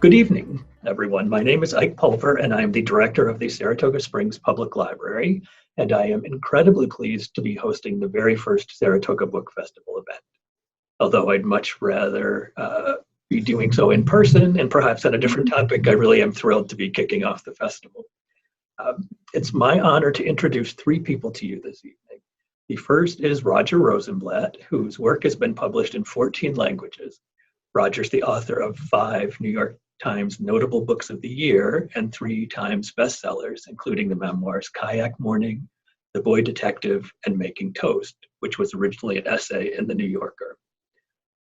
Good evening, everyone. My name is Ike Pulver, and I am the director of the Saratoga Springs Public Library, and I am incredibly pleased to be hosting the very first Saratoga Book Festival event. Although I'd much rather be doing so in person and perhaps on a different topic, I really am thrilled to be kicking off the festival. It's my honor to introduce three people to you this evening. The first is Roger Rosenblatt, whose work has been published in 14 languages. Roger's the author of 5 New York Times Notable Books of the Year and 3 Times bestsellers, including the memoirs Kayak Morning, The Boy Detective, and Making Toast, which was originally an essay in The New Yorker.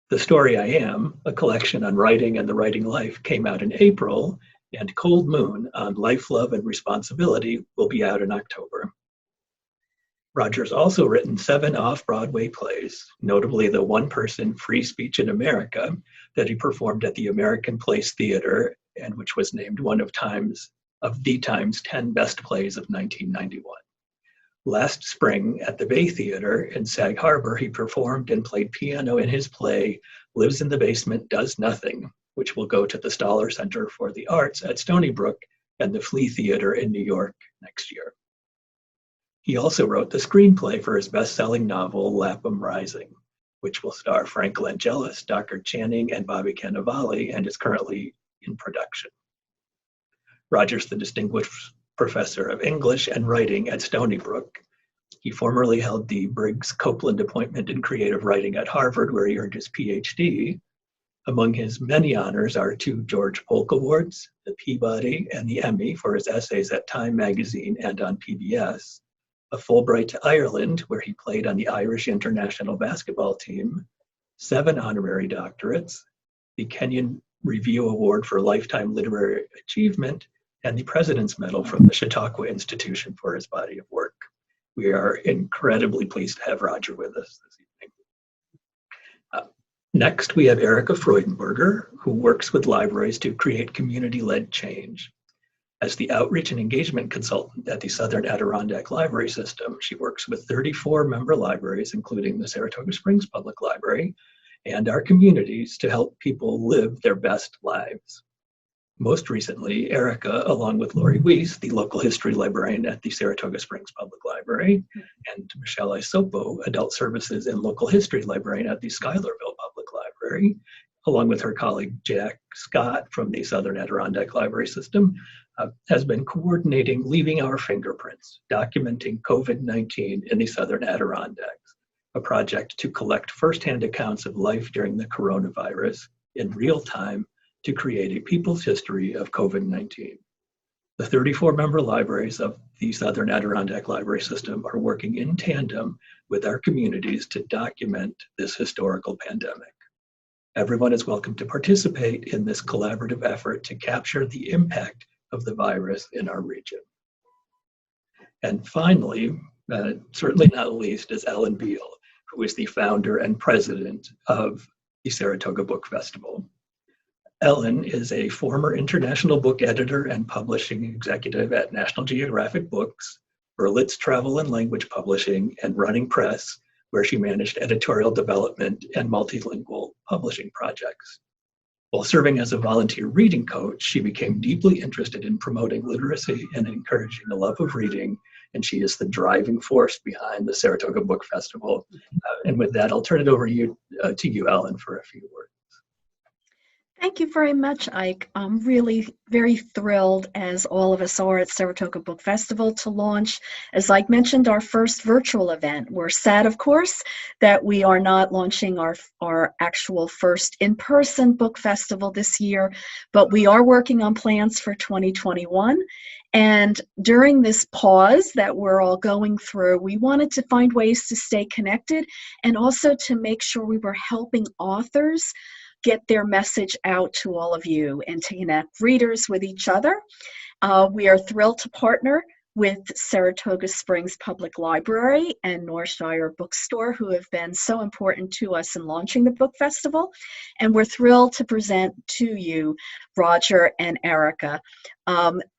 The Story I Am, a collection on writing and the writing life, came out in April, and Cold Moon on life, love, and responsibility will be out in October. Roger's also written 7 off-Broadway plays, notably the one-person Free Speech in America that he performed at the American Place Theater, and which was named one of the Times 10 Best Plays of 1991. Last spring at the Bay Theater in Sag Harbor, he performed and played piano in his play Lives in the Basement, Does Nothing, which will go to the Stoller Center for the Arts at Stony Brook and the Flea Theater in New York next year. He also wrote the screenplay for his best-selling novel, Lapham Rising, which will star Frank Langelis, Dr. Channing, and Bobby Cannavale, and is currently in production. Roger's the Distinguished Professor of English and Writing at Stony Brook. He formerly held the Briggs Copeland Appointment in Creative Writing at Harvard, where he earned his PhD. Among his many honors are 2 George Polk Awards, the Peabody, and the Emmy for his essays at Time Magazine and on PBS, a Fulbright to Ireland, where he played on the Irish international basketball team, 7 honorary doctorates, the Kenyon Review Award for Lifetime Literary Achievement, and the President's Medal from the Chautauqua Institution for his body of work. We are incredibly pleased to have Roger with us this evening. Next, we have Erica Freudenberger, who works with libraries to create community-led change. As the outreach and engagement consultant at the Southern Adirondack Library System, she works with 34 member libraries, including the Saratoga Springs Public Library, and our communities to help people live their best lives. Most recently, Erica, along with Lori Weiss, the local history librarian at the Saratoga Springs Public Library, and Michelle Isopo, adult services and local history librarian at the Schuylerville Public Library, along with her colleague Jack Scott from the Southern Adirondack Library System, has been coordinating Leaving Our Fingerprints, documenting COVID-19 in the Southern Adirondacks, a project to collect firsthand accounts of life during the coronavirus in real time to create a people's history of COVID-19. The 34 member libraries of the Southern Adirondack Library System are working in tandem with our communities to document this historical pandemic. Everyone is welcome to participate in this collaborative effort to capture the impact of the virus in our region. And finally, certainly not least, is Ellen Beal, who is the founder and president of the Saratoga Book Festival. Ellen is a former international book editor and publishing executive at National Geographic Books, Berlitz Travel and Language Publishing, and Running Press, where she managed editorial development and multilingual publishing projects. While serving as a volunteer reading coach, she became deeply interested in promoting literacy and encouraging the love of reading, and she is the driving force behind the Saratoga Book Festival. And with that, I'll turn it over to you, Ellen, for a few words. Thank you very much, Ike. I'm really very thrilled, as all of us are at Saratoga Book Festival, to launch, as Ike mentioned, our first virtual event. We're sad, of course, that we are not launching our actual first in-person book festival this year, but we are working on plans for 2021. And during this pause that we're all going through, we wanted to find ways to stay connected and also to make sure we were helping authors get their message out to all of you and to connect readers with each other. We are thrilled to partner with Saratoga Springs Public Library and Northshire Bookstore, who have been so important to us in launching the book festival. And we're thrilled to present to you Roger and Erica.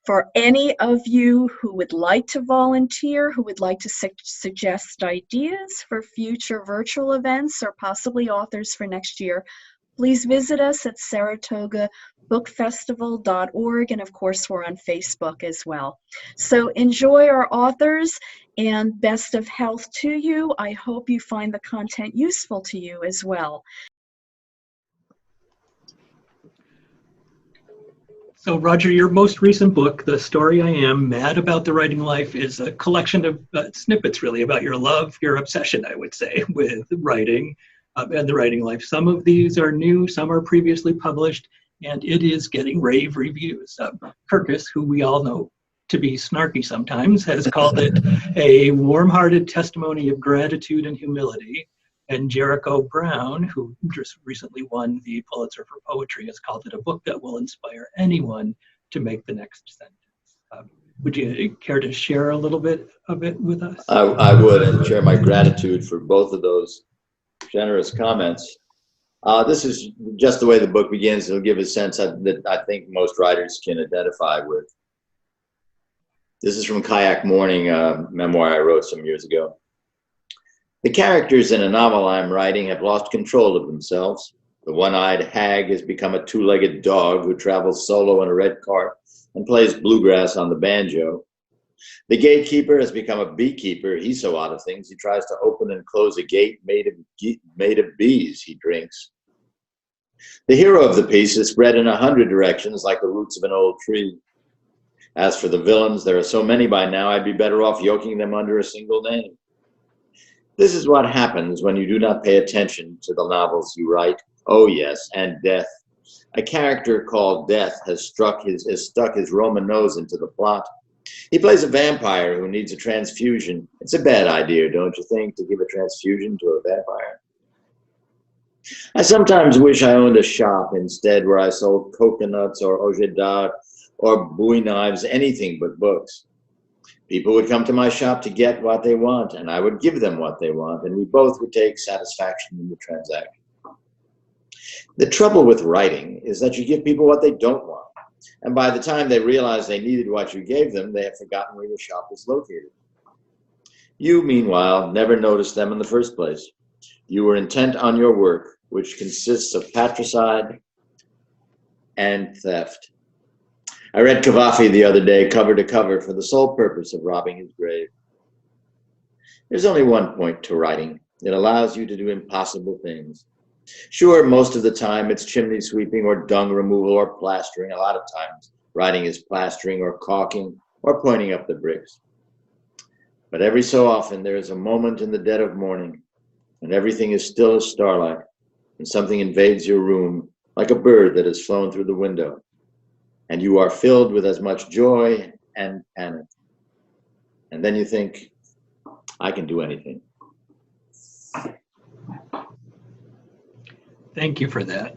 For any of you who would like to volunteer, who would like to suggest ideas for future virtual events or possibly authors for next year, please visit us at bookfestival.org, and of course we're on Facebook as well. So enjoy our authors and best of health to you. I hope you find the content useful to you as well. So Roger, your most recent book, The Story I Am, Mad About the Writing Life, is a collection of snippets really about your love, your obsession, I would say, with writing and the writing life. Some of these are new, some are previously published, and it is getting rave reviews. Kirkus, who we all know to be snarky sometimes, has called it a warm-hearted testimony of gratitude and humility. And Jericho Brown, who just recently won the Pulitzer for Poetry, has called it a book that will inspire anyone to make the next sentence. Would you care to share a little bit of it with us? I would, and share my gratitude for both of those generous comments. This is just the way the book begins. It'll give a sense that I think most writers can identify with. This is from Kayak Morning, a memoir I wrote some years ago. The characters in a novel I'm writing have lost control of themselves. The one-eyed hag has become a two-legged dog who travels solo in a red cart and plays bluegrass on the banjo. The gatekeeper has become a beekeeper. He's so out of things, he tries to open and close a gate made of bees he drinks. The hero of the piece is spread in 100 directions like the roots of an old tree. As for the villains, there are so many by now, I'd be better off yoking them under a single name. This is what happens when you do not pay attention to the novels you write. Oh yes, and death. A character called Death has stuck his Roman nose into the plot. He plays a vampire who needs a transfusion. It's a bad idea, don't you think, to give a transfusion to a vampire? I sometimes wish I owned a shop instead where I sold coconuts or objet d'art or bowie knives, anything but books. People would come to my shop to get what they want, and I would give them what they want, and we both would take satisfaction in the transaction. The trouble with writing is that you give people what they don't want, and by the time they realize they needed what you gave them, they have forgotten where your shop is located. You, meanwhile, never noticed them in the first place. You were intent on your work, which consists of patricide and theft. I read Cavafy the other day, cover to cover, for the sole purpose of robbing his grave. There's only one point to writing. It allows you to do impossible things. Sure, most of the time it's chimney sweeping or dung removal or plastering. A lot of times writing is plastering or caulking or pointing up the bricks. But every so often there is a moment in the dead of morning when everything is still as starlight and something invades your room like a bird that has flown through the window. And you are filled with as much joy and panic. And then you think, I can do anything. Thank you for that.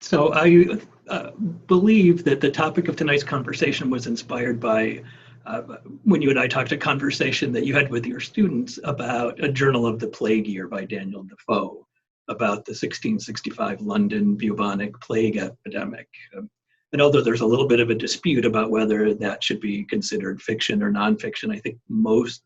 So I believe that the topic of tonight's conversation was inspired by when you and I talked a conversation that you had with your students about A Journal of the Plague Year by Daniel Defoe, about the 1665 London bubonic plague epidemic. And although there's a little bit of a dispute about whether that should be considered fiction or nonfiction, I think most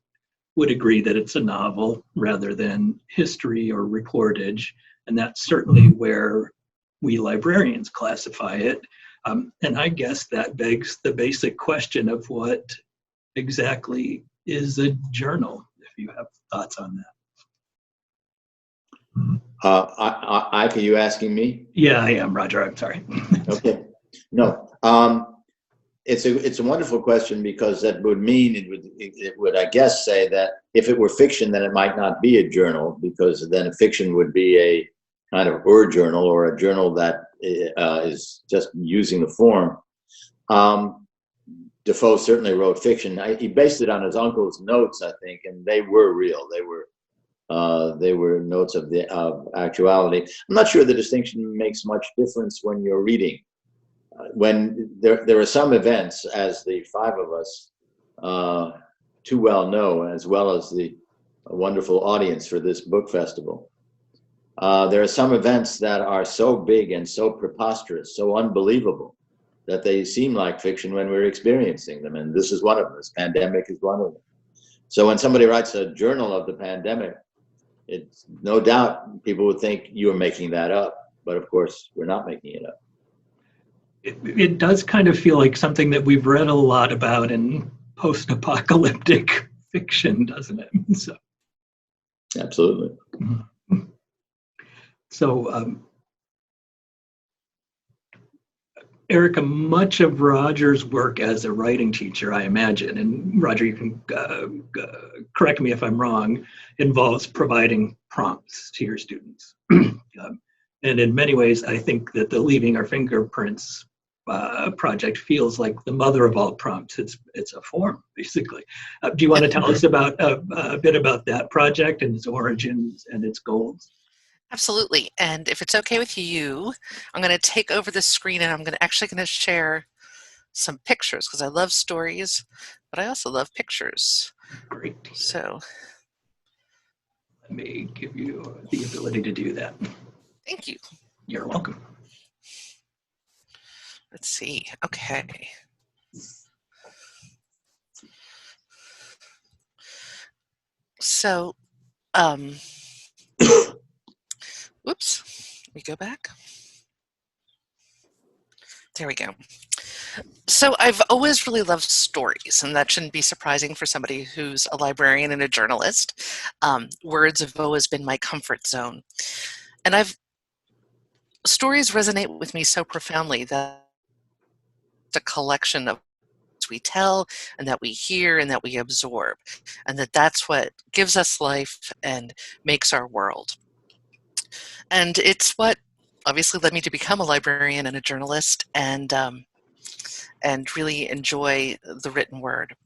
would agree that it's a novel rather than history or reportage. And that's certainly where we librarians classify it. And I guess that begs the basic question of what exactly is a journal, if you have thoughts on that. Ike, are you asking me? Yeah, I am, Roger. I'm sorry. Okay. No. It's a wonderful question, because that would mean it would, I guess, say that if it were fiction, then it might not be a journal, because then a fiction would be a kind of journal, or a journal that is just using the form. Defoe certainly wrote fiction. He based it on his uncle's notes, I think, and they were real. They were notes of actuality. I'm not sure the distinction makes much difference when you're reading. When there are some events, as the five of us too well know, as well as the wonderful audience for this book festival, there are some events that are so big and so preposterous, so unbelievable, that they seem like fiction when we're experiencing them. And this is one of them. This pandemic is one of them. So when somebody writes a journal of the pandemic, it's no doubt people would think you are making that up. But of course, we're not making it up. It does kind of feel like something that we've read a lot about in post-apocalyptic fiction, doesn't it? So, Absolutely. So, Erica, much of Roger's work as a writing teacher, I imagine, and Roger, you can correct me if I'm wrong, involves providing prompts to your students. And in many ways, I think that the Leaving Our Fingerprints project feels like the mother of all prompts. It's a form, basically. Do you want to tell us about a bit about that project and its origins and its goals? Absolutely. And if it's okay with you, I'm going to take over the screen and I'm actually going to share some pictures because I love stories, but I also love pictures. Great. So let me give you the ability to do that. Thank you. You're welcome. Let's see. Okay. So, whoops, let me go back. There we go. So I've always really loved stories, and that shouldn't be surprising for somebody who's a librarian and a journalist. Words have always been my comfort zone. And stories resonate with me so profoundly that the collection of we tell and that we hear and that we absorb, and that's what gives us life and makes our world. And it's what obviously led me to become a librarian and a journalist and really enjoy the written word.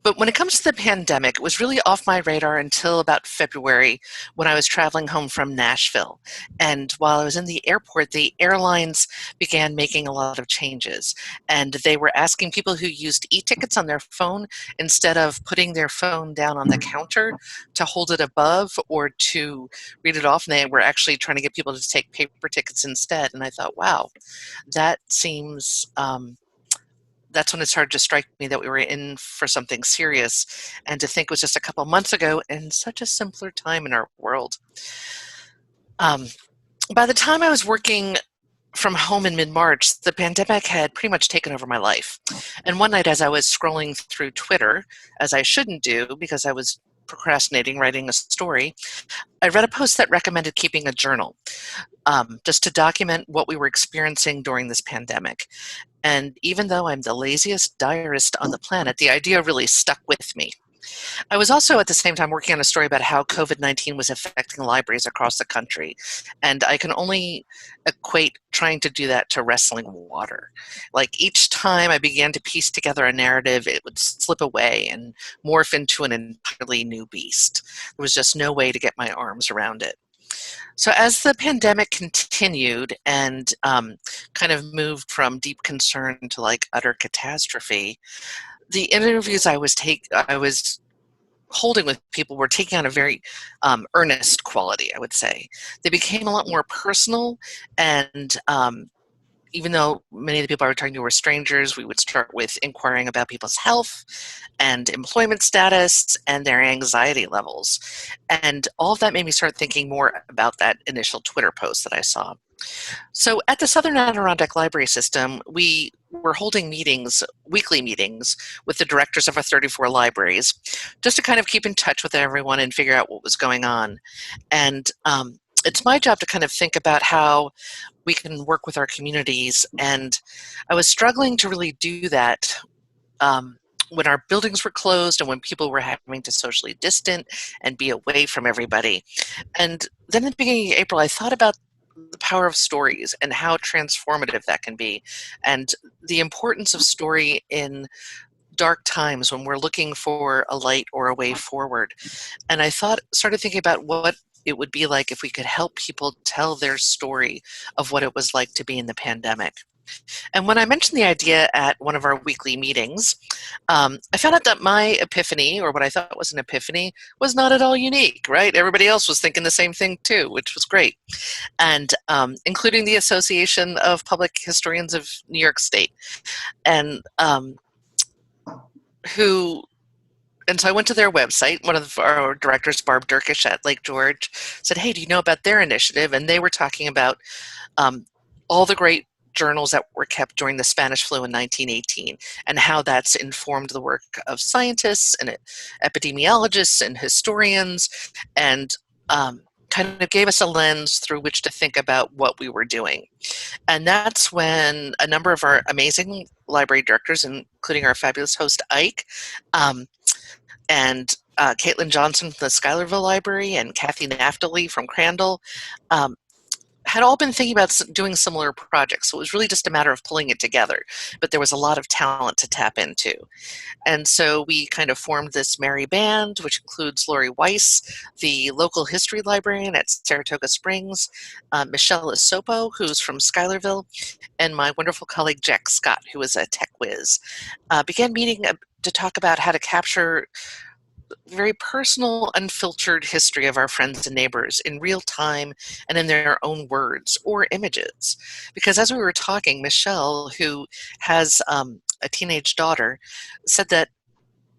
But when it comes to the pandemic, it was really off my radar until about February when I was traveling home from Nashville. And while I was in the airport, the airlines began making a lot of changes. And they were asking people who used e-tickets on their phone, instead of putting their phone down on the counter, to hold it above or to read it off. And they were actually trying to get people to take paper tickets instead. And I thought, wow, that seems... that's when it started to strike me that we were in for something serious, and to think it was just a couple months ago and such a simpler time in our world. By the time I was working from home in mid-March, the pandemic had pretty much taken over my life. And one night as I was scrolling through Twitter, as I shouldn't do because I was procrastinating writing a story, I read a post that recommended keeping a journal, just to document what we were experiencing during this pandemic. And even though I'm the laziest diarist on the planet, the idea really stuck with me. I was also at the same time working on a story about how COVID-19 was affecting libraries across the country. And I can only equate trying to do that to wrestling water. Like each time I began to piece together a narrative, it would slip away and morph into an entirely new beast. There was just no way to get my arms around it. So as the pandemic continued and kind of moved from deep concern to like utter catastrophe, the interviews I was holding with people were taking on a very earnest quality, I would say. They became a lot more personal, and even though many of the people I was talking to were strangers, we would start with inquiring about people's health and employment status and their anxiety levels. And all of that made me start thinking more about that initial Twitter post that I saw. So at the Southern Adirondack Library System, we were holding meetings, weekly meetings, with the directors of our 34 libraries, just to kind of keep in touch with everyone and figure out what was going on. And it's my job to kind of think about how we can work with our communities. And I was struggling to really do that when our buildings were closed and when people were having to socially distant and be away from everybody. And then at the beginning of April, I thought about the power of stories and how transformative that can be, and the importance of story in dark times when we're looking for a light or a way forward. And I started thinking about what it would be like if we could help people tell their story of what it was like to be in the pandemic. And when I mentioned the idea at one of our weekly meetings, I found out that my epiphany, or what I thought was an epiphany, was not at all unique, right? Everybody else was thinking the same thing too, which was great. And including the Association of Public Historians of New York State, and who And so I went to their website. One of our directors, Barb Durkish at Lake George, said, "Hey, do you know about their initiative?" And they were talking about all the great journals that were kept during the Spanish flu in 1918 and how that's informed the work of scientists and epidemiologists and historians, and kind of gave us a lens through which to think about what we were doing. And that's when a number of our amazing library directors, including our fabulous host Ike, and Caitlin Johnson from the Schuylerville Library and Kathy Naftali from Crandall, had all been thinking about doing similar projects. So it was really just a matter of pulling it together. But there was a lot of talent to tap into. And so we kind of formed this merry band, which includes Lori Weiss, the local history librarian at Saratoga Springs, Michelle Isopo, who's from Schuylerville, and my wonderful colleague Jack Scott, who is a tech whiz. Began meeting to talk about how to capture very personal, unfiltered history of our friends and neighbors in real time and in their own words or images. Because as we were talking, Michelle, who has a teenage daughter, said that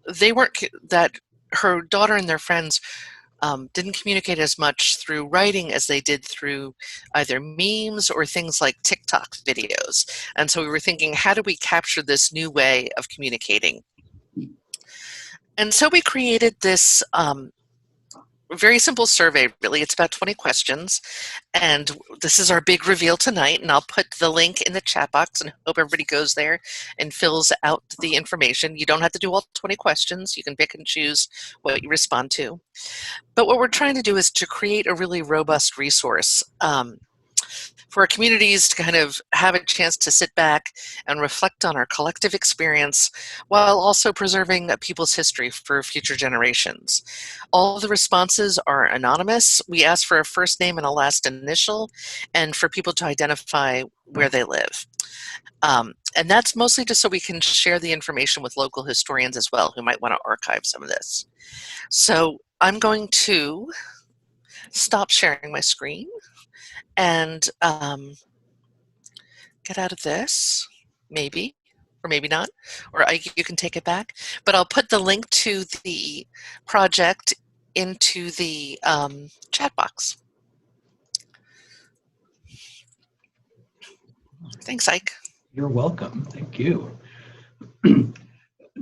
that her daughter and their friends didn't communicate as much through writing as they did through either memes or things like TikTok videos. And so we were thinking, how do we capture this new way of communicating? And so we created this very simple survey, really. It's about 20 questions. And this is our big reveal tonight. And I'll put the link in the chat box and hope everybody goes there and fills out the information. You don't have to do all 20 questions. You can pick and choose what you respond to. But what we're trying to do is to create a really robust resource for our communities to kind of have a chance to sit back and reflect on our collective experience while also preserving people's history for future generations. All the responses are anonymous. We ask for a first name and a last initial, and for people to identify where they live. And that's mostly just so we can share the information with local historians as well who might want to archive some of this. So I'm going to stop sharing my screen and get out of this, maybe, or maybe not, or you can take it back. But I'll put the link to the project into the chat box. Thanks, Ike. You're welcome. Thank you.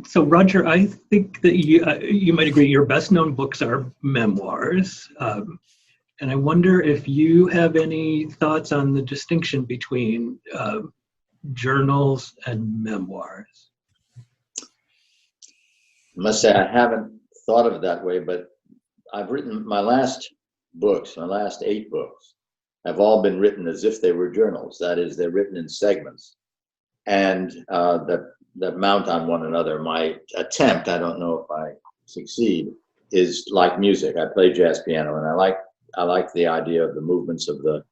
So, Roger, I think that you might agree your best known books are memoirs. And I wonder if you have any thoughts on the distinction between journals and memoirs. I must say I haven't thought of it that way, but I've written my last 8 books, have all been written as if they were journals. That is, they're written in segments and that mount on one another. My attempt, I don't know if I succeed, is like music. I play jazz piano, and I like the idea of the movements of the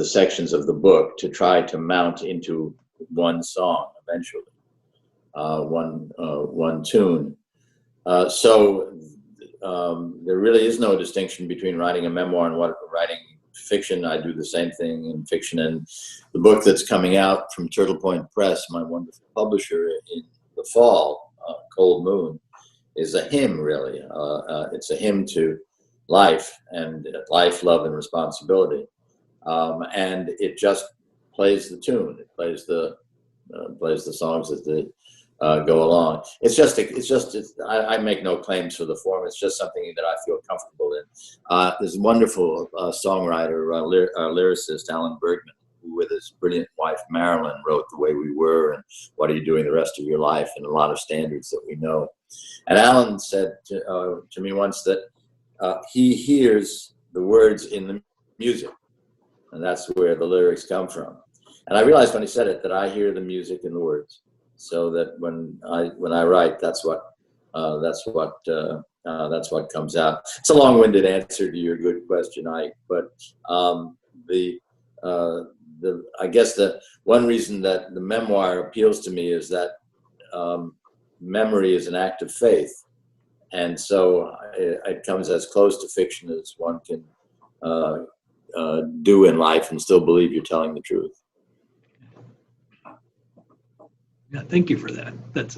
sections of the book to try to mount into one song eventually, one tune. So there really is no distinction between writing a memoir and writing fiction. I do the same thing in fiction, and the book that's coming out from Turtle Point Press, my wonderful publisher, in the fall, Cold Moon, is a hymn, really. It's a hymn to life, love, and responsibility, and it just plays the tune. It plays the songs as they go along. I make no claims for the form. It's just something that I feel comfortable in. There's a wonderful songwriter, lyricist, Alan Bergman, who with his brilliant wife Marilyn wrote "The Way We Were" and "What Are You Doing the Rest of Your Life," and a lot of standards that we know. And Alan said to me once that he hears the words in the music, and that's where the lyrics come from. And I realized when he said it that I hear the music in the words, so that when I write, that's what comes out. It's a long-winded answer to your good question, Ike, but I guess the one reason that the memoir appeals to me is that memory is an act of faith. And so it comes as close to fiction as one can do in life and still believe you're telling the truth. Yeah, thank you for that. That's,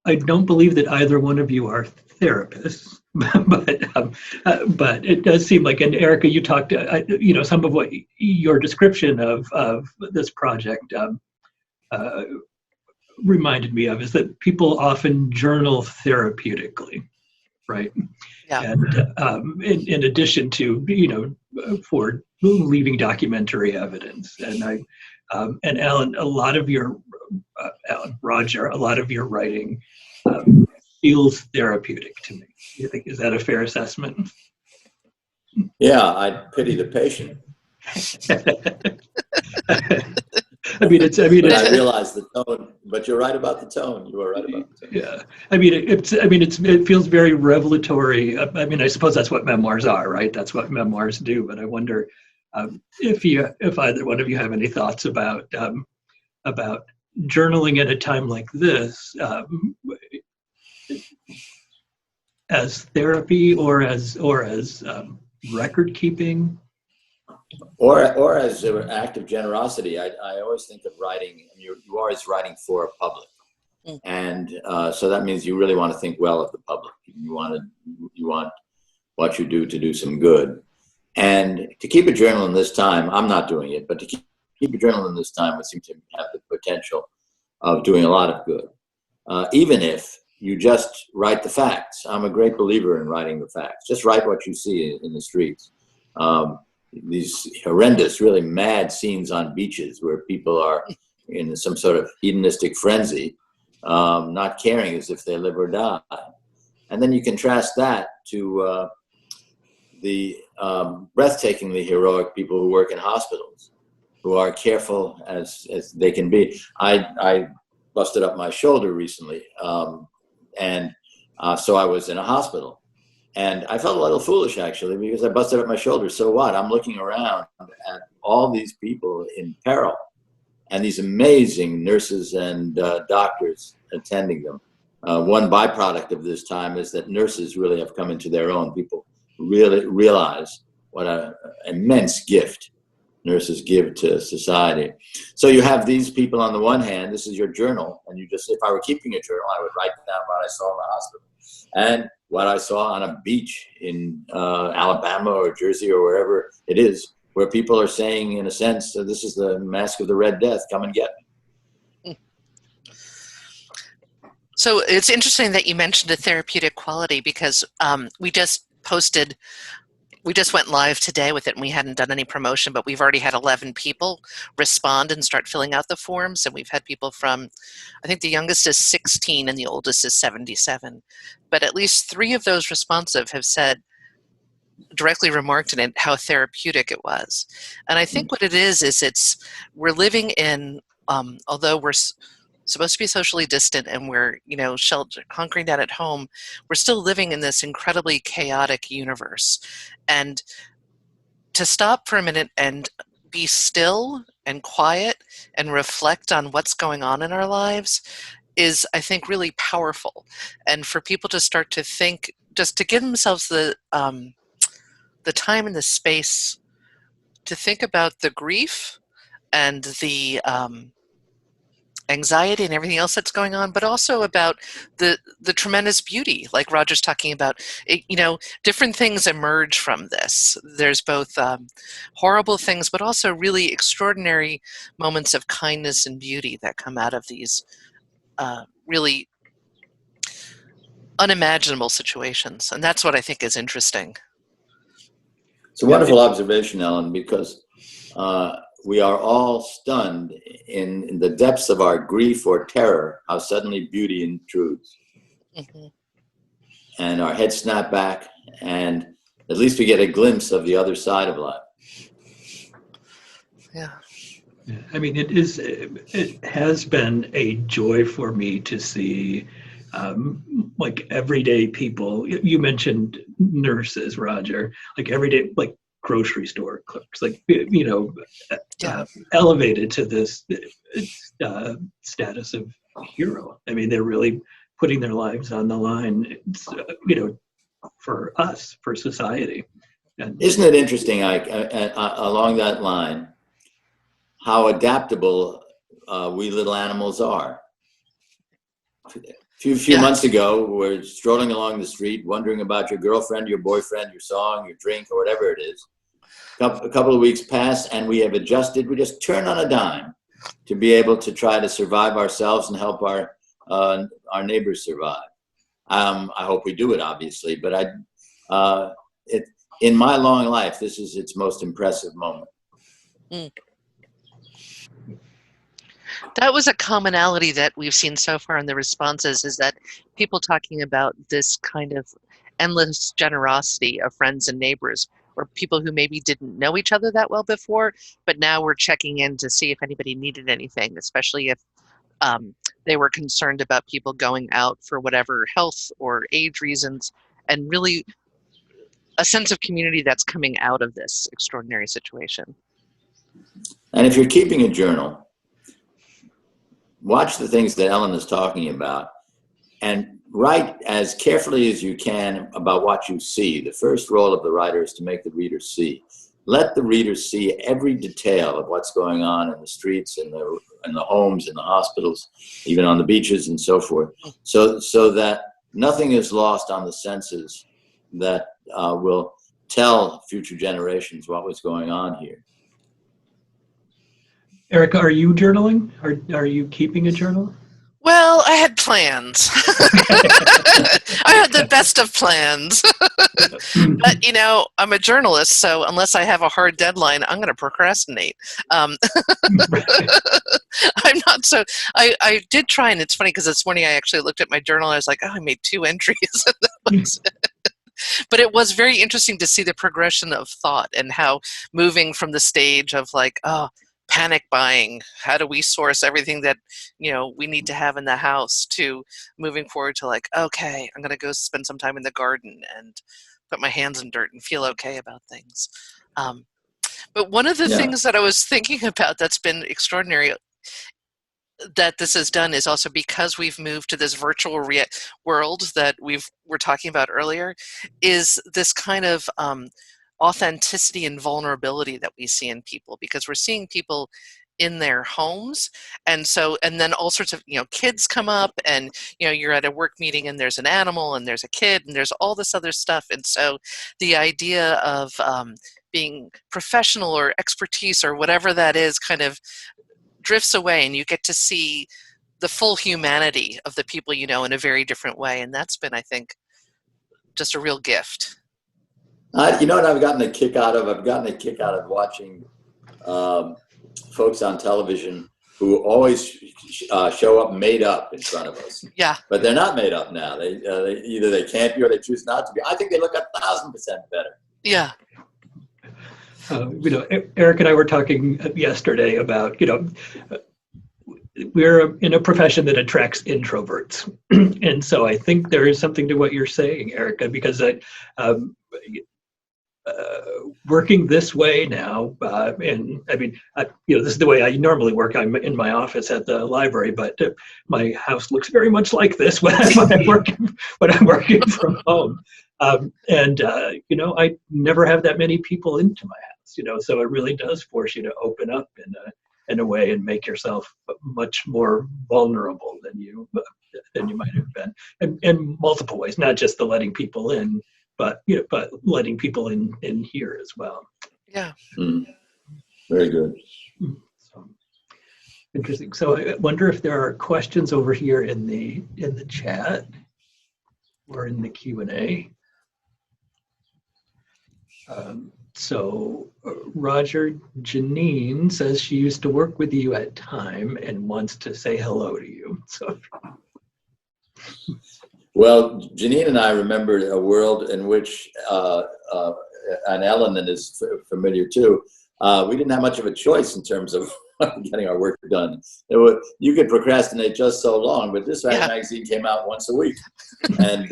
I don't believe that either one of you are therapists, but it does seem like, and Erica, you talked, some of what your description of this project reminded me of is that people often journal therapeutically, right? Yeah. And in addition to, for leaving documentary evidence. And Alan, Roger, a lot of your writing feels therapeutic to me. You think, is that a fair assessment? Yeah, I pity the patient. I realize the tone, but you're right about the tone. You are right about the tone. Yeah, it feels very revelatory. I suppose that's what memoirs are, right? That's what memoirs do. But I wonder if either one of you have any thoughts about journaling at a time like this, as therapy or as record keeping. Or as an act of generosity. I always think of writing, you're always writing for a public. And so that means you really want to think well of the public. You want what you do to do some good. And to keep a journal in this time, I'm not doing it, but to keep a journal in this time would seem to have the potential of doing a lot of good. Even if you just write the facts. I'm a great believer in writing the facts. Just write what you see in the streets. These horrendous, really mad scenes on beaches where people are in some sort of hedonistic frenzy, not caring as if they live or die. And then you contrast that to the breathtakingly heroic people who work in hospitals, who are careful as they can be. I busted up my shoulder recently, and so I was in a hospital. And I felt a little foolish, actually, because I busted up my shoulder. So what? I'm looking around at all these people in peril and these amazing nurses and doctors attending them. One byproduct of this time is that nurses really have come into their own. People really realize what an immense gift nurses give to society. So you have these people on the one hand. This is your journal. And if I were keeping a journal, I would write down what I saw in the hospital. And what I saw on a beach in Alabama or Jersey or wherever it is, where people are saying, in a sense, this is the mask of the Red Death, come and get me. So it's interesting that you mentioned a therapeutic quality, because we just went live today with it, and we hadn't done any promotion, but we've already had 11 people respond and start filling out the forms. And we've had people from, I think the youngest is 16 and the oldest is 77. But at least 3 of those responsive have said, directly remarked in it, how therapeutic it was. And I think what it is we're living in, although we're supposed to be socially distant and we're, hunkering down at home, we're still living in this incredibly chaotic universe. And to stop for a minute and be still and quiet and reflect on what's going on in our lives is, I think, really powerful. And for people to start to think, just to give themselves the time and the space to think about the grief and the anxiety and everything else that's going on, but also about the tremendous beauty, like Roger's talking about. Different things emerge from this. There's both horrible things, but also really extraordinary moments of kindness and beauty that come out of these really unimaginable situations. And that's what I think is interesting. It's a wonderful observation, Ellen, because we are all stunned in the depths of our grief or terror, how suddenly beauty intrudes. Mm-hmm. And our heads snap back, and at least we get a glimpse of the other side of life. Yeah. It has been a joy for me to see like everyday people. You mentioned nurses, Roger, like everyday, like grocery store clerks, like, elevated to this status of hero. They're really putting their lives on the line, for us, for society. And isn't it interesting, Ike, along that line, how adaptable we little animals are? few months ago, we're strolling along the street, wondering about your girlfriend, your boyfriend, your song, your drink, or whatever it is. A couple of weeks pass, and we have adjusted. We just turn on a dime to be able to try to survive ourselves and help our neighbors survive. I hope we do it, obviously, but in my long life, this is its most impressive moment. Mm. That was a commonality that we've seen so far in the responses, is that people talking about this kind of endless generosity of friends and neighbors, or people who maybe didn't know each other that well before, but now we're checking in to see if anybody needed anything, especially if they were concerned about people going out for whatever health or age reasons, and really a sense of community that's coming out of this extraordinary situation. And if you're keeping a journal, watch the things that Ellen is talking about and write as carefully as you can about what you see. The first role of the writer is to make the reader see. Let the reader see every detail of what's going on in the streets, in the homes, in the hospitals, even on the beaches and so forth, so that nothing is lost on the senses that will tell future generations what was going on here. Erica, are you journaling? Are you keeping a journal? Well, I had plans. I had the best of plans. But, you know, I'm a journalist, so unless I have a hard deadline, I'm going to procrastinate. I'm not so... I did try, and it's funny because this morning I actually looked at my journal and I was like, oh, I made 2 entries. But it was very interesting to see the progression of thought and how moving from the stage of like, oh, panic buying, how do we source everything that, you know, we need to have in the house, to moving forward to like, okay, I'm going to go spend some time in the garden and put my hands in dirt and feel okay about things. But one of the things that I was thinking about that's been extraordinary that this has done is also because we've moved to this virtual world that we're talking about earlier, is this kind of authenticity and vulnerability that we see in people, because we're seeing people in their homes, and then all sorts of, you know, kids come up, and, you know, you're at a work meeting and there's an animal and there's a kid and there's all this other stuff, and so the idea of being professional or expertise or whatever that is kind of drifts away, and you get to see the full humanity of the people you know in a very different way, and that's been, I think, just a real gift. You know what I've gotten a kick out of? I've gotten a kick out of watching folks on television who always show up made up in front of us. Yeah. But they're not made up now. They either they can't be or they choose not to be. I think they look 1,000% better. Yeah. You know, Eric and I were talking yesterday about, you know, we're in a profession that attracts introverts. And so I think there is something to what you're saying, Erica, because working this way now, and I mean, you know, this is the way I normally work. I'm in my office at the library, but my house looks very much like this when I'm working from home. You know, I never have that many people into my house, you know, so it really does force you to open up in a way and make yourself much more vulnerable than you might have been, in multiple ways, not just the letting people in, but, you know, but letting people in here as well. Yeah. Very good. So, interesting. So I wonder if there are questions over here in the chat or in the Q&A. So Roger, Janine says she used to work with you at Time and wants to say hello to you. So. Well, Janine and I remember a world in which, and Ellen is familiar too, we didn't have much of a choice in terms of getting our work done. You could procrastinate just so long, but this magazine came out once a week. And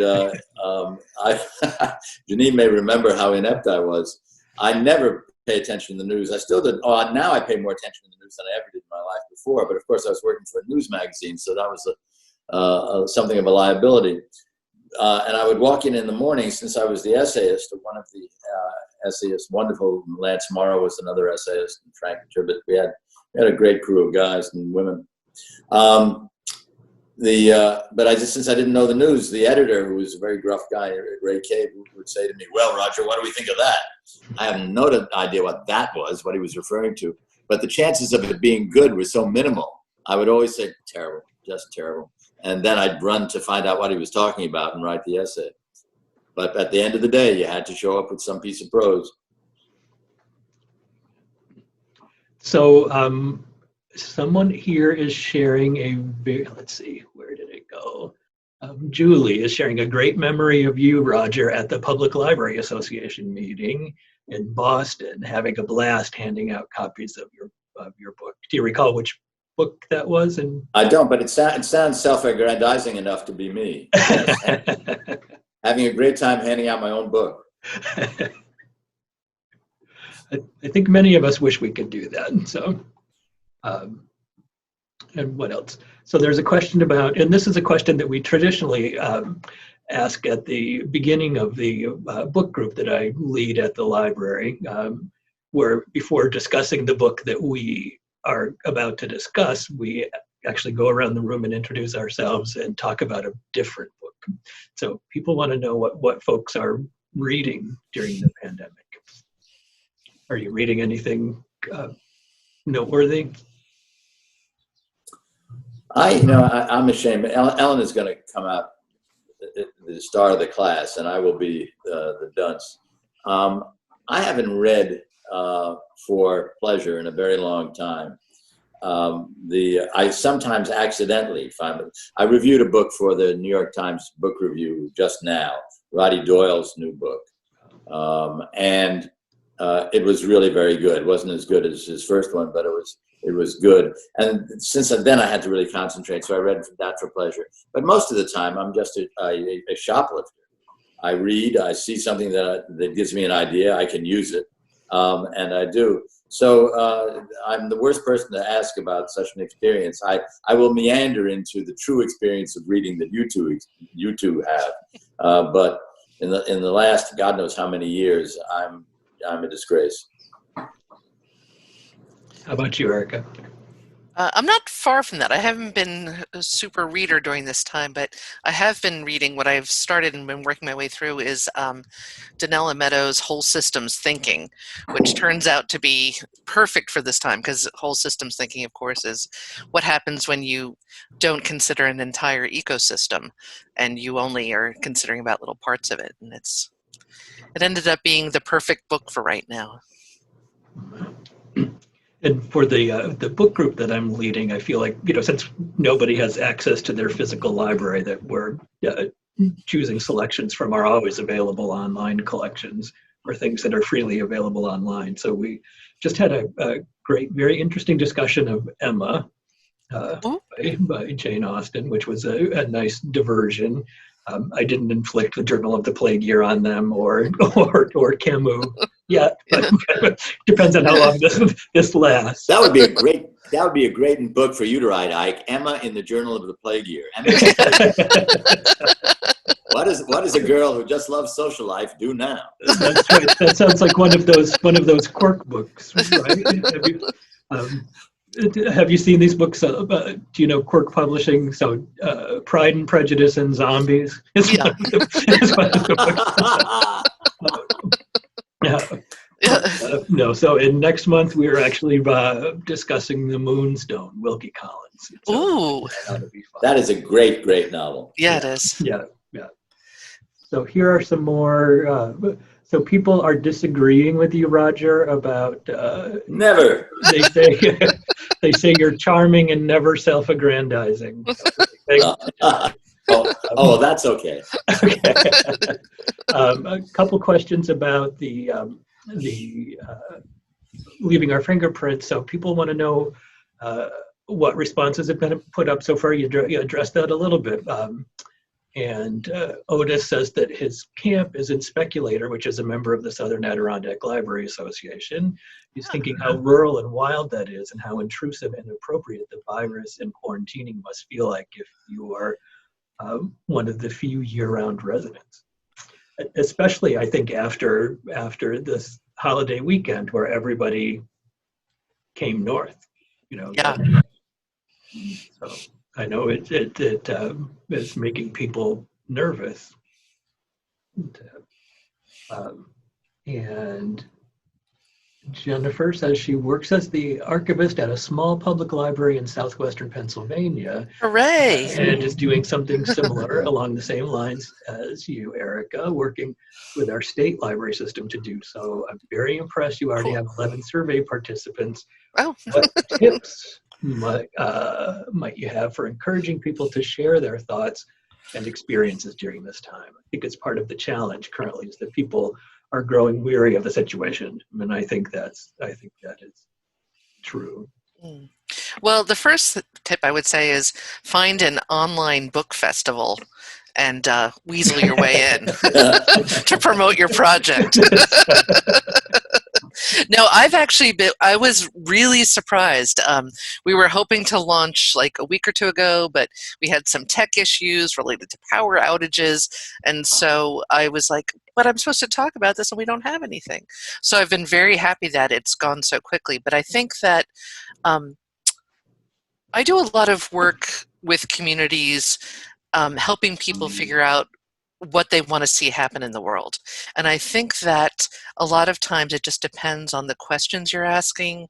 Janine may remember how inept I was. I never pay attention to the news. I still did. Now I pay more attention to the news than I ever did in my life before. But of course, I was working for a news magazine, so that was something of a liability. And I would walk in the morning, since I was the essayist, one of the essayists, wonderful Lance Morrow was another essayist, and Frank Tribbett. We had a great crew of guys and women. But since I didn't know the news, the editor, who was a very gruff guy, Ray Cave, would say to me, "Well, Roger, what do we think of that?" I have no idea what that was, what he was referring to. But the chances of it being good were so minimal. I would always say, "Terrible, just terrible." And then I'd run to find out what he was talking about and write the essay. But at the end of the day, you had to show up with some piece of prose. So someone here is sharing let's see, where did it go? Julie is sharing a great memory of you, Roger, at the Public Library Association meeting in Boston, having a blast handing out copies of your book. Do you recall which book that was? And I don't, but it sounds self-aggrandizing enough to be me. Yes. Having a great time handing out my own book. I think many of us wish we could do that. So, and what else? So there's a question about, and this is a question that we traditionally ask at the beginning of the book group that I lead at the library, where before discussing the book that we are about to discuss, we actually go around the room and introduce ourselves and talk about a different book. So people want to know what folks are reading during the pandemic. Are you reading anything noteworthy? I'm ashamed. Ellen is going to come out the star of the class, and I will be the dunce. I haven't read for pleasure in a very long time. I sometimes accidentally find it. I reviewed a book for the New York Times Book Review just now, Roddy Doyle's new book, and it was really very good. It wasn't as good as his first one, but it was good. And since then, I had to really concentrate, so I read that for pleasure. But most of the time, I'm just a shoplifter. I read, I see something that gives me an idea, I can use it, and I do. So I'm the worst person to ask about such an experience. I will meander into the true experience of reading that you two have. But in the last, God knows how many years, I'm a disgrace. How about you, Erica? I'm not far from that. I haven't been a super reader during this time, but I have been reading. What I've started and been working my way through is Donella Meadows' Whole Systems Thinking, which turns out to be perfect for this time, because whole systems thinking, of course, is what happens when you don't consider an entire ecosystem and you only are considering about little parts of it. And it ended up being the perfect book for right now. And for the book group that I'm leading, I feel like, since nobody has access to their physical library, that we're choosing selections from our always available online collections or things that are freely available online. So we just had a great, very interesting discussion of Emma by Jane Austen, which was a nice diversion. I didn't inflict the Journal of the Plague Year on them or Camus yet, but depends on how long this lasts. That would be a great book for you to write, Ike. Emma in the Journal of the Plague Year. What does a girl who just loves social life do now? That's right. That sounds like one of those Quirk books, right? Have you seen these books? Do you know Quirk Publishing? So Pride and Prejudice and Zombies is one of the books. No, so in next month we are actually discussing The Moonstone, Wilkie Collins. Ooh. That is a great novel. Yeah, it is. Yeah. So here are some more. So people are disagreeing with you, Roger, about never. They say you're charming and never self-aggrandizing. Oh, that's okay. A couple questions about the Leaving Our Fingerprints. So people want to know what responses have been put up so far. You addressed that a little bit. And Otis says that his camp is in Speculator, which is a member of the Southern Adirondack Library Association. He's thinking how rural and wild that is and how intrusive and inappropriate the virus and quarantining must feel like if you are one of the few year-round residents. Especially, I think, after this holiday weekend where everybody came north, Yeah. I know it's making people nervous. And Jennifer says she works as the archivist at a small public library in southwestern Pennsylvania. Hooray! And is doing something similar along the same lines as you, Erica, working with our state library system to do so. I'm very impressed. You already have 11 survey participants. Oh. What tips might you have for encouraging people to share their thoughts and experiences during this time? I think it's part of the challenge currently is that people are growing weary of the situation, and I think that is true. Well, the first tip I would say is find an online book festival and weasel your way in to promote your project. No, I was really surprised. We were hoping to launch like a week or two ago, but we had some tech issues related to power outages. And so I was like, but I'm supposed to talk about this and we don't have anything. So I've been very happy that it's gone so quickly. But I think that I do a lot of work with communities, helping people figure out what they want to see happen in the world. And I think that a lot of times it just depends on the questions you're asking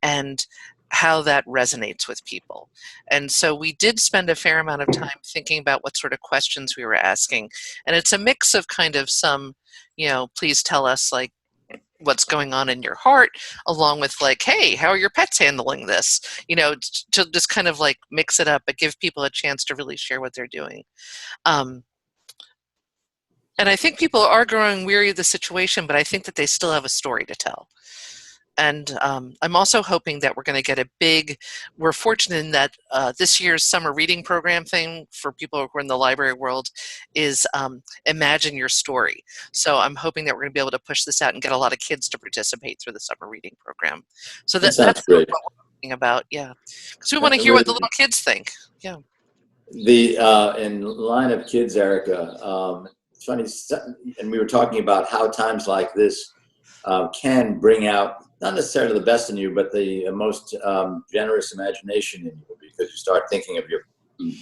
and how that resonates with people. And so we did spend a fair amount of time thinking about what sort of questions we were asking. And it's a mix of kind of some, please tell us like what's going on in your heart, along with like, hey, how are your pets handling this? To just kind of like mix it up, but give people a chance to really share what they're doing. And I think people are growing weary of the situation, but I think that they still have a story to tell. And I'm also hoping that we're going to get we're fortunate in that this year's summer reading program thing for people who are in the library world is Imagine Your Story. So I'm hoping that we're going to be able to push this out and get a lot of kids to participate through the summer reading program. So that's great. what we're thinking about, yeah. Because we want to hear what the little kids think, yeah. In line of kids, Erica, it's funny, and we were talking about how times like this can bring out not necessarily the best in you, but the most generous imagination in you, because you start thinking of your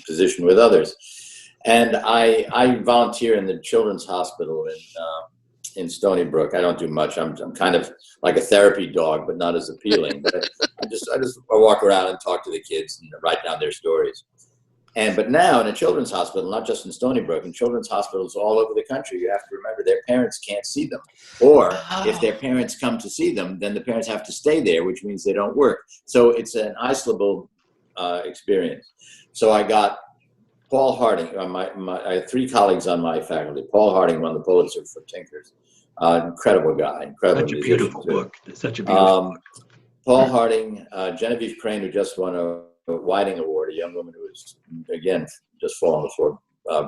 position with others. And I volunteer in the Children's Hospital in Stony Brook. I don't do much. I'm kind of like a therapy dog, but not as appealing. But I just walk around and talk to the kids and write down their stories. But now in a children's hospital, not just in Stony Brook, in children's hospitals all over the country, you have to remember their parents can't see them. Or if their parents come to see them, then the parents have to stay there, which means they don't work. So it's an isolable experience. So I got Paul Harding. I have 3 colleagues on my faculty. Paul Harding won the Pulitzer for Tinkers. Incredible guy. Incredible. Such a beautiful book. Such a beautiful book. Paul Harding, Genevieve Crane, who just won a Whiting Award, a young woman who was, again, just fallen on the floor,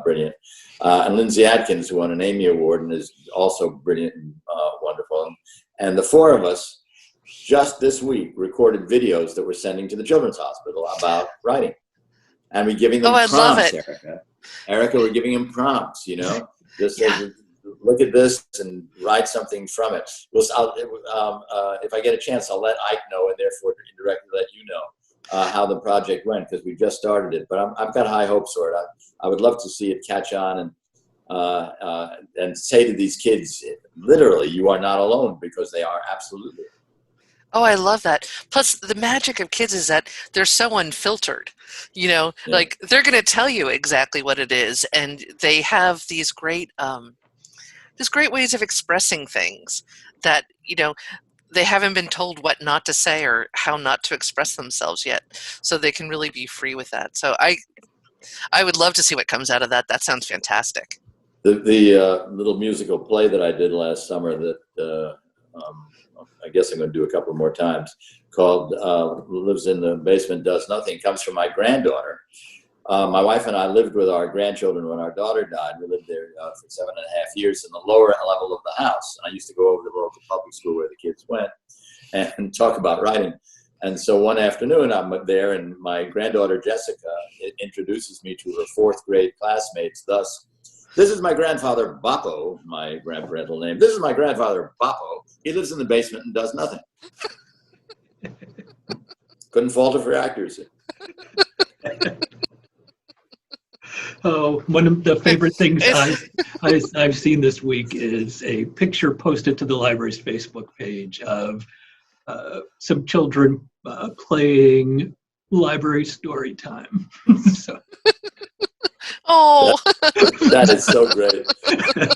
brilliant. And Lindsay Atkins, who won an Amy Award and is also brilliant and wonderful. And the 4 of us, just this week, recorded videos that we're sending to the Children's Hospital about writing. And we're giving them prompts, love it. Erica, we're giving them prompts, just look at this and write something from it. If I get a chance, I'll let Ike know, and therefore indirectly let you know how the project went, because we just started it. But I've got high hopes for it. I would love to see it catch on and say to these kids, literally, you are not alone, because they are absolutely. Oh, I love that. Plus, the magic of kids is that they're so unfiltered. Like they're going to tell you exactly what it is, and they have these great ways of expressing things that they haven't been told what not to say or how not to express themselves yet, so they can really be free with that. So I would love to see what comes out of that. That sounds fantastic. The little musical play that I did last summer that I guess I'm going to do a couple more times, called Lives in the Basement, Does Nothing, comes from my granddaughter. My wife and I lived with our grandchildren when our daughter died. We lived there for 7.5 years in the lower level of the house. I used to go over to the local public school where the kids went and talk about writing. And so one afternoon I'm there, and my granddaughter Jessica introduces me to her 4th grade classmates thus: "This is my grandfather Boppo," my grandparental name. "This is my grandfather Boppo. He lives in the basement and does nothing." Couldn't fault her for accuracy. Oh, one of the favorite things It's- I've seen this week is a picture posted to the library's Facebook page of some children playing library story time. So Oh, That is so great.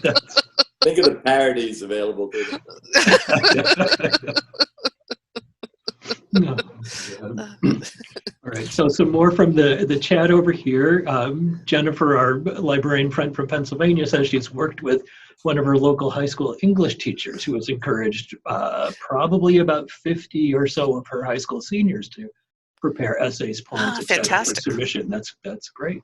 that's, Think of the parodies available to them. no. All right, so some more from the chat over here. Jennifer, our librarian friend from Pennsylvania, says she's worked with one of her local high school English teachers who has encouraged probably about 50 or so of her high school seniors to prepare essays, poems, etc. for fantastic. submission. That's great.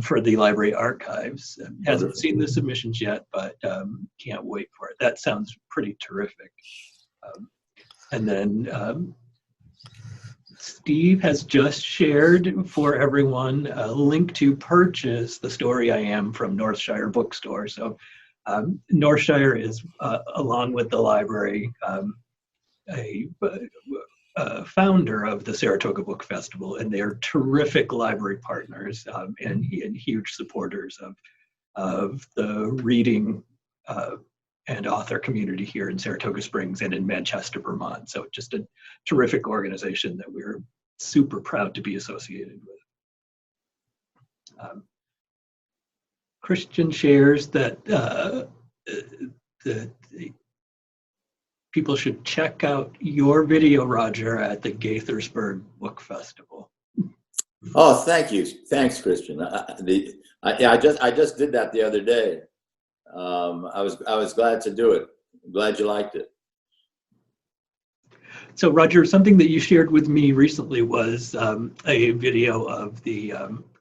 For the library archives. Hasn't seen the submissions yet, but can't wait for it. That sounds pretty terrific. And then Steve has just shared for everyone a link to purchase The Story I Am from Northshire Bookstore. So Northshire is, along with the library, a founder of the Saratoga Book Festival, and they're terrific library partners and huge supporters of the reading and author community here in Saratoga Springs and in Manchester, Vermont. So just a terrific organization that we're super proud to be associated with. Christian shares that the people should check out your video, Roger, at the Gaithersburg Book Festival. Oh, thank you. Thanks, Christian. I just did that the other day. I was glad to do it. I'm glad you liked it. So, Roger, something that you shared with me recently was a video of the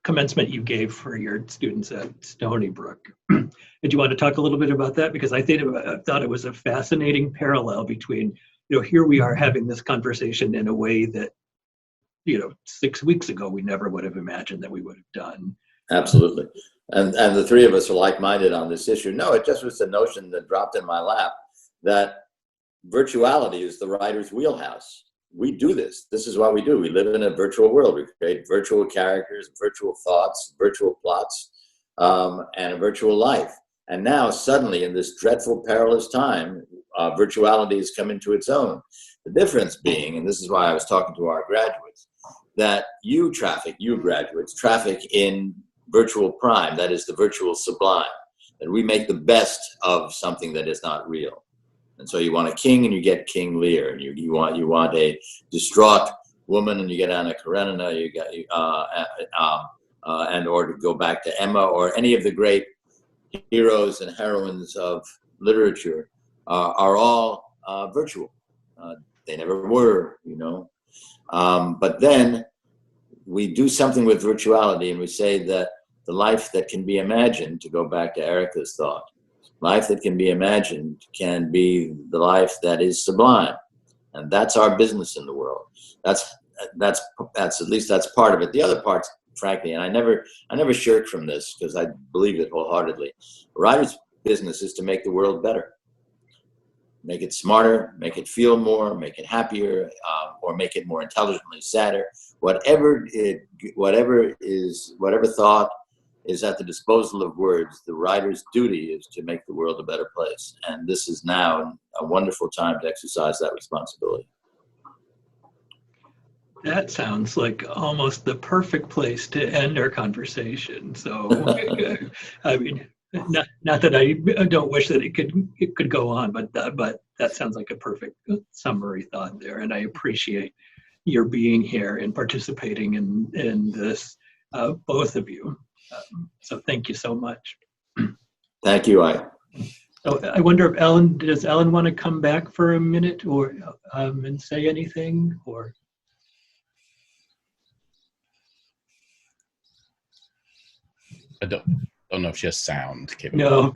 commencement you gave for your students at Stony Brook. Did you want to talk a little bit about that? Because I thought it was a fascinating parallel between, here we are having this conversation in a way that, 6 weeks ago we never would have imagined that we would have done. Absolutely. And the three of us are like-minded on this issue. No, it just was the notion that dropped in my lap that virtuality is the writer's wheelhouse. We do this. This is what we do. We live in a virtual world. We create virtual characters, virtual thoughts, virtual plots, and a virtual life. And now suddenly in this dreadful, perilous time, virtuality has come into its own. The difference being, and this is why I was talking to our graduates, that you graduates, traffic in virtual prime, that is the virtual sublime, that we make the best of something that is not real. And so you want a king and you get King Lear, and you want a distraught woman and you get Anna Karenina, you got and or to go back to Emma or any of the great heroes and heroines of literature are all virtual. They never were, But then we do something with virtuality and we say that the life that can be imagined, to go back to Erica's thought, life that can be imagined can be the life that is sublime. And that's our business in the world. That's at least that's part of it. The other parts, frankly, and I never shirk from this because I believe it wholeheartedly. A writer's business is to make the world better. Make it smarter, make it feel more, make it happier, or make it more intelligently sadder. Whatever thought is at the disposal of words, the writer's duty is to make the world a better place. And this is now a wonderful time to exercise that responsibility. That sounds like almost the perfect place to end our conversation. So, I mean, not that I don't wish that it could go on, but that sounds like a perfect summary thought there. And I appreciate your being here and participating in this, both of you. So thank you so much. Thank you, Ike. So I wonder if does Ellen want to come back for a minute or and say anything or? I don't know if she has sound capable. No.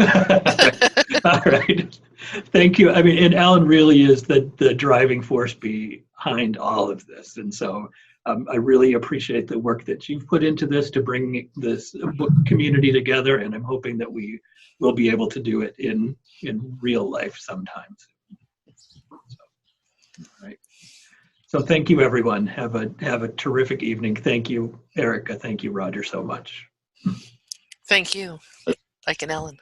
All right. Thank you. I mean, and Alan really is the driving force behind all of this. And so I really appreciate the work that you've put into this to bring this book community together. And I'm hoping that we will be able to do it in real life sometimes. So, right. So thank you, everyone. Have a terrific evening. Thank you, Erica. Thank you, Roger, so much. Thank you, Ike and Ellen.